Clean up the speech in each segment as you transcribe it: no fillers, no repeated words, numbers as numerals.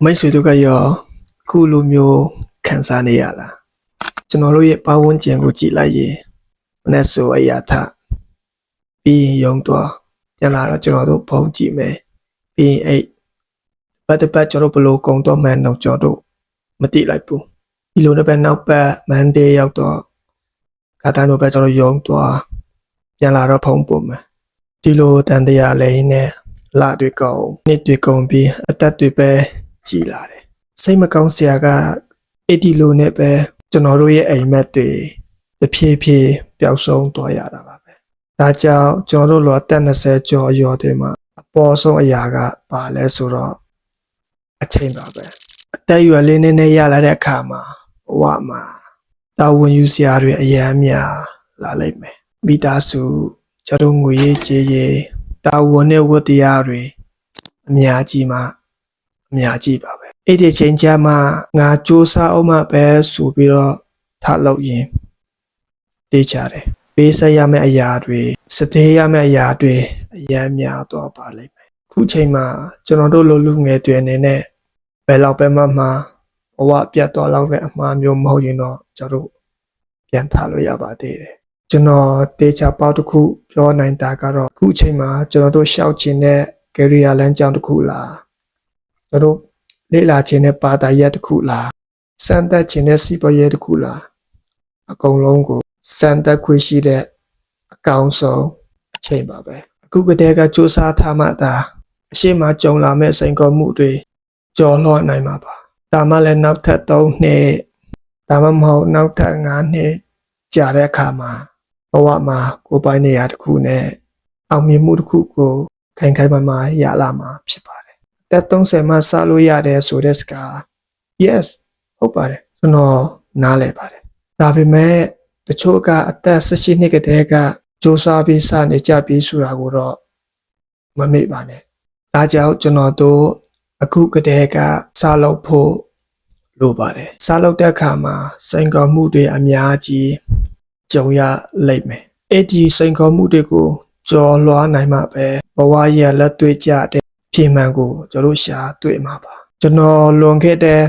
မိတ်ဆွေတို့ကရောခုလိုမျိုးခံစားနေရလားကျွန်တော်တို့ရဲ့ပတ်ဝန်းကျင်ကိုကြည့်လိုက်ရင်မနဲ့ဆိုအရာထပြီးရင်ယုံတော့ပြန်လာတော့ကျွန်တော်တို့ဖုံးကြည့်မယ်ပြီးရင်အဲ့ပတ်ကျွန်တော်တို့ဘလို့ကုံတော့မှန်းတော့ကျွန်တော်တို့မသိလိုက်ဘူးဒီလိုနဲ့ပဲနောက်ပတ်မန်ဒေးရောက်တော့ခါတန်းတို့ပဲကျွန်တော်ယုံတော့ပြန်လာတော့ဖုံးပုံမယ်ဒီလိုတန်တရားလေးနဲ့လာတွေကုန်နှစ်တွေကုန်ပြီးအသက်တွေပဲကြည်လာတယ်စိတ်မကောင်းစရာကအဲ့ဒီလိုနဲ့ပဲကျွန်တော်တို့ရဲ့အိမ်မက်တွေတဖြည်းဖြည်းပျောက်ဆုံးသွားရတာပါပဲဒါကြောင့်ကျွန်တော်တို့လောအသက်20ကျော်အရွယ်တွေမှာအပေါ်ဆုံးအရာကဘာလဲဆိုတော့အချိန်ပါပဲအသက်အရွယ်လေးနဲ့ရလာတဲ့အခါမှာဘဝမှာတာဝန်ယူစရာတွေအများများလာလိမ့်မယ်မိသားစုကျွန်တော်ငွေရေးကြေးရေးတာဝန်နဲ့ဝတ္တရားတွေအများကြီးမှအများကြီးပါပဲအဲ့ဒီချိန်ကျမှငါစူးစမ်းအောင်မှပဲဆိုပြီးတော့ထားလို့ရင်တေးချတယ်ပေးဆက်ရမယ့်အရာတွေစတေးရမယ့်အရာတွေအများများတော့ပါလိမ့်မယ်ခုချိန်မှာကျွန်တော်တို့လူငယ်တွေအနေနဲ့ဘယ်လောက်ပဲမှဘဝပြတ်သွားလောက်တဲ့အမှားမျိုးမဟုတ်ရင်တော့ကျွန်တော်တို့ပြန်ထားလို့ရပါသေးတယ်ကျွန်တော်တေချာပေါက်တစ်ခုပြောနိုင်တာကတော့ခုချိန်မှာကျွန်တော်တို့ရှောက်ချင်တဲ့ career လမ်းကြောင်းတစ်ခုလားကျွန်တော်လေ့လာခြင်းနဲ့ပါတာရက်တစ်ခုလားစံတက်ခြင်းနဲ့စီးပွားရေးတစ်ခုလားအကုန်လုံးကိုစံတက်ခွင့်ရှိတဲ့အကောင်းဆုံးအချိန်ပါပဲအခုကတည်းကစူးစမ်းထားမှသာအရှိမကြုံလာမဲ့စိန်ခေါ်မှုတွေကျော်လွှားနိုင်မှာပါဒါမှလည်းနောက်ထပ်3နှစ်ဒါမှမဟုတ်နောက်ထပ်5နှစ်ကြာတဲ့အခါမှာဘဝမှာကိုယ်ပိုင်နေရာတစ်ခုနဲ့အောင်မြင်မှုတစ်ခုကိုခိုင်ခိုင်မာမာရလာမှာဖြစ်ပါတယ်တက်30မှစလို့ရတယ်ဆိုတဲ့စကား yes ဟုတ်ပါတယ်ကျွန်တော်နားလည်ပါတယ်ဒါပေမဲ့တချို့ကအသက်18နှစ်ကတည်းကစူးစမ်းပြီးစနေကြပြီးဆိုတာကိုတော့မမေ့ပါနဲ့ဒါကြောင့်ကျွန်တော်တို့အခုကတည်းကစလုပ်ဖို့လိုပါတယ်စလုပ်တဲ့အခါမှာစိန်ခေါ်မှုတွေအများကြီးကြုံရလိမ့်မယ်အဲ့ဒီစိန်ခေါ်မှုတွေကိုကျော်လွှားနိုင်မှပဲဘဝရဲ့လက်တွေ့ကျတဲ့ပြင်မှန်ကိုကျွန်တော်ရှာတွေ့မှာပါကျွန်တော်လွန်ခဲ့တဲ့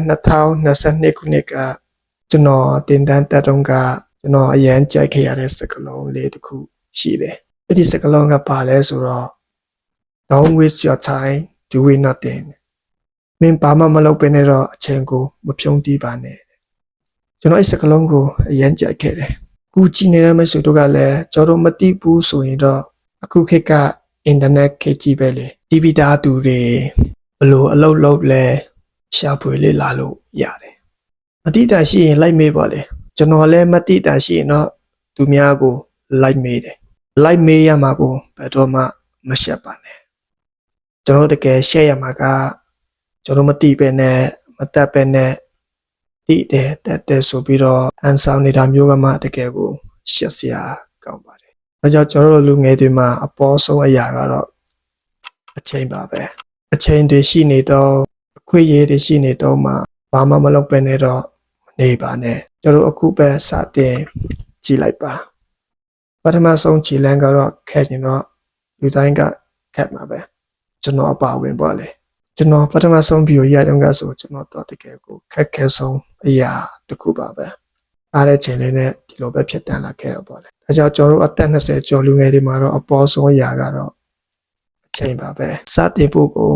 2022ခုနှစ်ကကျွန်တော်တင်တန်းတက်တုန်းကကျွန်တော်အရန်ကြိုက်ခဲ့ရတဲ့စကားလုံးလေးတစ်ခုရှိတယ်အဲ့ဒီစကားလုံးကပါလဲဆိုတော့ Don't waste your time doing nothing မင်းဘာမှမလုပ်ဘဲနဲ့တော့အချိန်ကိုမဖြုံးတီးပါနဲ့ကျွန်တော်အဲ့စကားလုံးကိုအရန်ကြိုက်ခဲ့တယ်ခုကြည့်နေတဲ့မိတ်ဆွေတို့ကလည်းကျွန်တော်မသိဘူးဆိုရင်တော့အခုခေတ်ကအင်တာနက်ခေတ်ကြီးပဲလေတီဗီသားသူတွေဘလို့အလုပ်လုပ်လဲရှာဖွေလေ့လာလို့ရတယ်မသိတာရှိရင်လိုက်မေးပါလေကျွန်တော်လည်းမသိတာရှိရင်တော့သူများကိုလိုက်မေးတယ်လိုက်မေးရမှာကိုဘယ်တော့မှမရှက်ပါနဲ့ကျွန်တော်တကယ်ရှက်ရမှာကကျွန်တော်မသိပဲနဲ့မတတ်ပဲနဲ့တိတယ်တက်တယ်ဆိုပြီးတော့အန်ဆောင်နေတာမျိုးကမှတကယ်ကိုရှက်စရာကောင်းပါတယ်။ဒါကြောင့်ကျွန်တော်တို့လူငယ်တွေမှာအပေါ်ဆုံးအရာကတော့အချိန်ပါပဲ။အချိန်တွေရှိနေတော့အခွင့်အရေးတွေရှိနေတော့မှဘာမှမလုပ်ပဲနဲ့တော့မနေပါနဲ့။ကျွန်တော်အခုပဲစတင်ကြည့်လိုက်ပါ။ပထမဆုံးခြေလမ်းကတော့ခက်ရင်တော့လူတိုင်းကခက်မှာပဲ။ကျွန်တော်အပါဝင်ပါလေ။ကျွန်တော်ပထမဆုံးဗီဒီယိုရတုန်းကဆိုကျွန်တော်တော့တကယ်ကိုခက်ခဲဆုံးအရာတစ်ခုပါပဲအားတဲ့ချိန်လေးနဲ့ဒီလိုပဲဖြစ်တန်းလာခဲ့တော့ပေါ့လေဒါကြောင့်ကျွန်တော်တို့အသက်20ကျော်လူငယ်တွေမှာတော့အပေါ်ဆုံးအရာကတော့အချိန်ပါပဲစတင်ဖို့ကို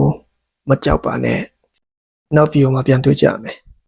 မကြောက်ပါနဲ့နောက်ဗီဒီယိုမှာပြန်တွေ့ကြမယ်